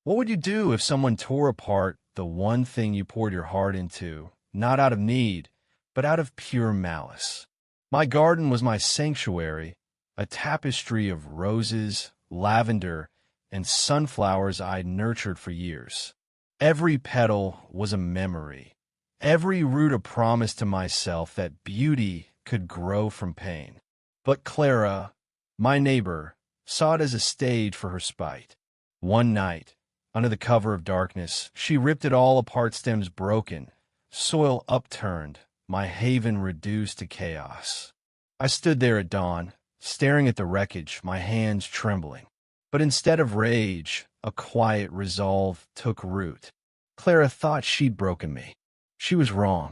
What would you do if someone tore apart the one thing you poured your heart into, not out of need, but out of pure malice? My garden was my sanctuary, a tapestry of roses, lavender, and sunflowers I'd nurtured for years. Every petal was a memory, every root a promise to myself that beauty could grow from pain. But Clara, my neighbor, saw it as a stage for her spite. One night, under the cover of darkness, she ripped it all apart, stems broken, soil upturned, my haven reduced to chaos. I stood there at dawn, staring at the wreckage, my hands trembling. But instead of rage, a quiet resolve took root. Clara thought she'd broken me. She was wrong.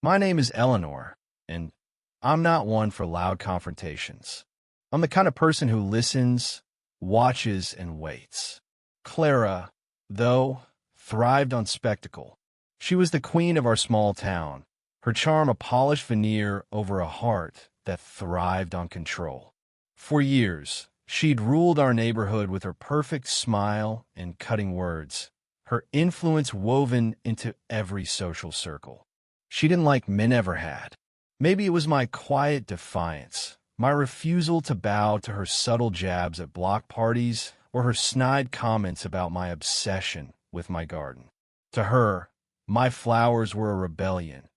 My name is Eleanor, and I'm not one for loud confrontations. I'm the kind of person who listens, watches, and waits. Clara, though, thrived on spectacle. She was the queen of our small town, her charm a polished veneer over a heart that thrived on control. For years, she'd ruled our neighborhood with her perfect smile and cutting words, her influence woven into every social circle. She didn't like men ever had. Maybe it was my quiet defiance, my refusal to bow to her subtle jabs at block parties, or her snide comments about my obsession with my garden. To her, my flowers were a rebellion,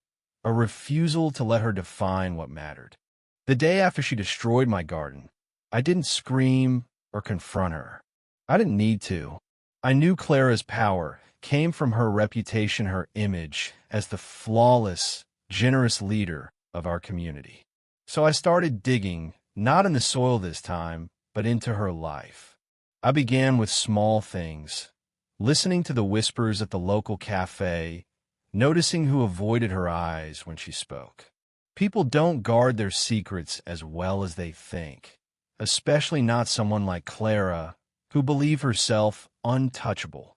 a refusal to let her define what mattered. The day after she destroyed my garden, I didn't scream or confront her. I didn't need to. I knew Clara's power came from her reputation, her image as the flawless, generous leader of our community. So I started digging, not in the soil this time, but into her life. I began with small things, listening to the whispers at the local cafe, noticing who avoided her eyes when she spoke. People don't guard their secrets as well as they think, especially not someone like Clara, who believed herself untouchable.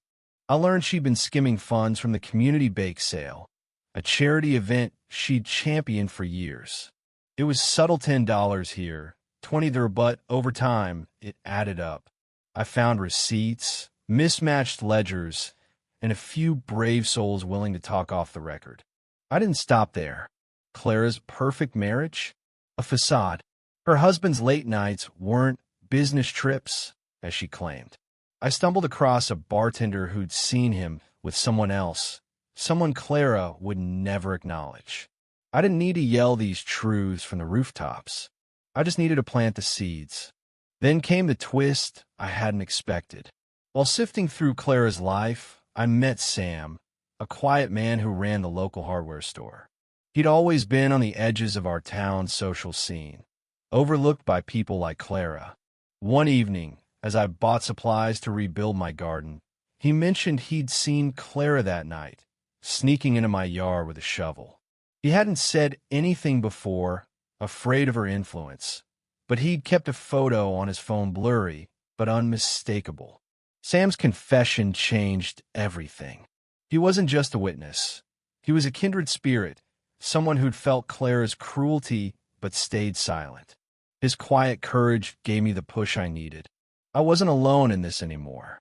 I learned she'd been skimming funds from the community bake sale, a charity event she'd championed for years. It was subtle $10 here, $20 there, but over time, it added up. I found receipts, mismatched ledgers, and a few brave souls willing to talk off the record. I didn't stop there. Clara's perfect marriage? A facade. Her husband's late nights weren't business trips, as she claimed. I stumbled across a bartender who'd seen him with someone else, someone Clara would never acknowledge. I didn't need to yell these truths from the rooftops. I just needed to plant the seeds. Then came the twist I hadn't expected. While sifting through Clara's life, I met Sam, a quiet man who ran the local hardware store. He'd always been on the edges of our town's social scene, overlooked by people like Clara. One evening, as I bought supplies to rebuild my garden, he mentioned he'd seen Clara that night, sneaking into my yard with a shovel. He hadn't said anything before, afraid of her influence, but he'd kept a photo on his phone blurry but unmistakable. Sam's confession changed everything. He wasn't just a witness. He was a kindred spirit, someone who'd felt Clara's cruelty but stayed silent. His quiet courage gave me the push I needed. I wasn't alone in this anymore.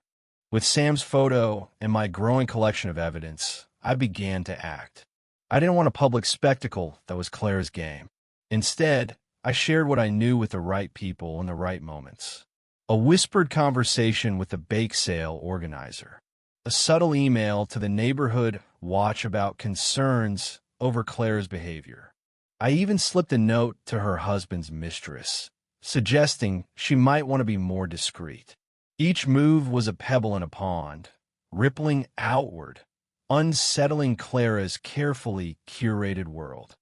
With Sam's photo and my growing collection of evidence, I began to act. I didn't want a public spectacle that was Clara's game. Instead, I shared what I knew with the right people in the right moments. A whispered conversation with the bake sale organizer. A subtle email to the neighborhood watch about concerns over Clara's behavior. I even slipped a note to her husband's mistress, suggesting she might want to be more discreet. Each move was a pebble in a pond, rippling outward, unsettling Clara's carefully curated world.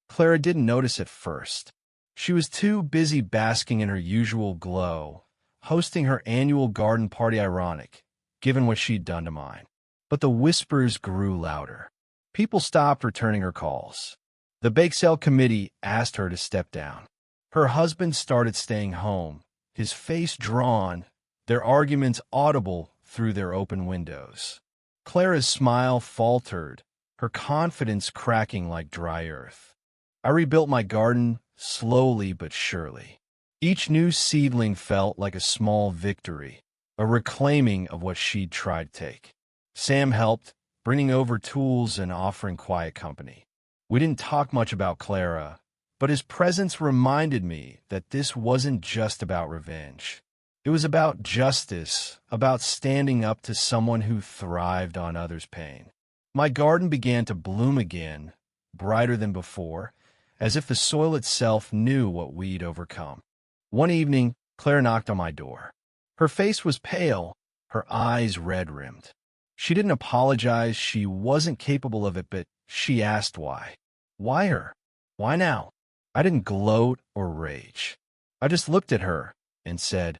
Clara didn't notice at first. She was too busy basking in her usual glow, hosting her annual garden party, ironic, given what she'd done to mine. But the whispers grew louder. People stopped returning her calls. The bake sale committee asked her to step down. Her husband started staying home, his face drawn, their arguments audible through their open windows. Clara's smile faltered, her confidence cracking like dry earth. I rebuilt my garden slowly but surely. Each new seedling felt like a small victory, a reclaiming of what she'd tried to take. Sam helped, bringing over tools and offering quiet company. We didn't talk much about Clara, but his presence reminded me that this wasn't just about revenge. It was about justice, about standing up to someone who thrived on others' pain. My garden began to bloom again, brighter than before, as if the soil itself knew what we'd overcome. One evening, Claire knocked on my door. Her face was pale, her eyes red-rimmed. She didn't apologize, she wasn't capable of it, but she asked why. Why her? Why now? I didn't gloat or rage. I just looked at her and said,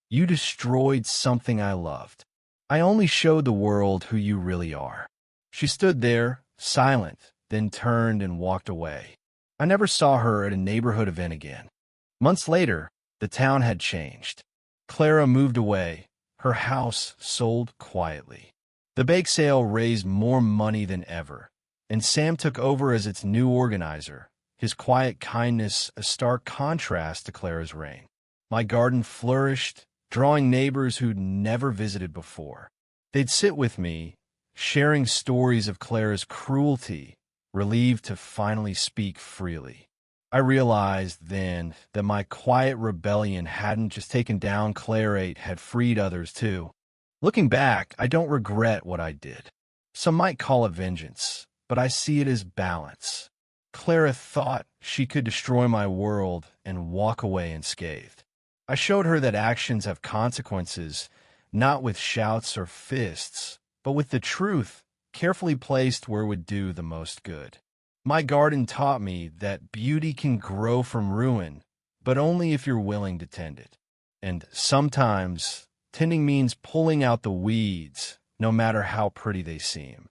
"You destroyed something I loved. I only showed the world who you really are." She stood there, silent, then turned and walked away. I never saw her at a neighborhood event again. Months later, the town had changed. Clara moved away. Her house sold quietly. The bake sale raised more money than ever, and Sam took over as its new organizer, his quiet kindness a stark contrast to Clara's reign. My garden flourished, drawing neighbors who'd never visited before. They'd sit with me, sharing stories of Clara's cruelty, relieved to finally speak freely. I realized then that my quiet rebellion hadn't just taken down Clara, it had freed others too. Looking back, I don't regret what I did. Some might call it vengeance, but I see it as balance. Clara thought she could destroy my world and walk away unscathed. I showed her that actions have consequences, not with shouts or fists, but with the truth, carefully placed where it would do the most good. My garden taught me that beauty can grow from ruin, but only if you're willing to tend it. And sometimes, tending means pulling out the weeds, no matter how pretty they seem.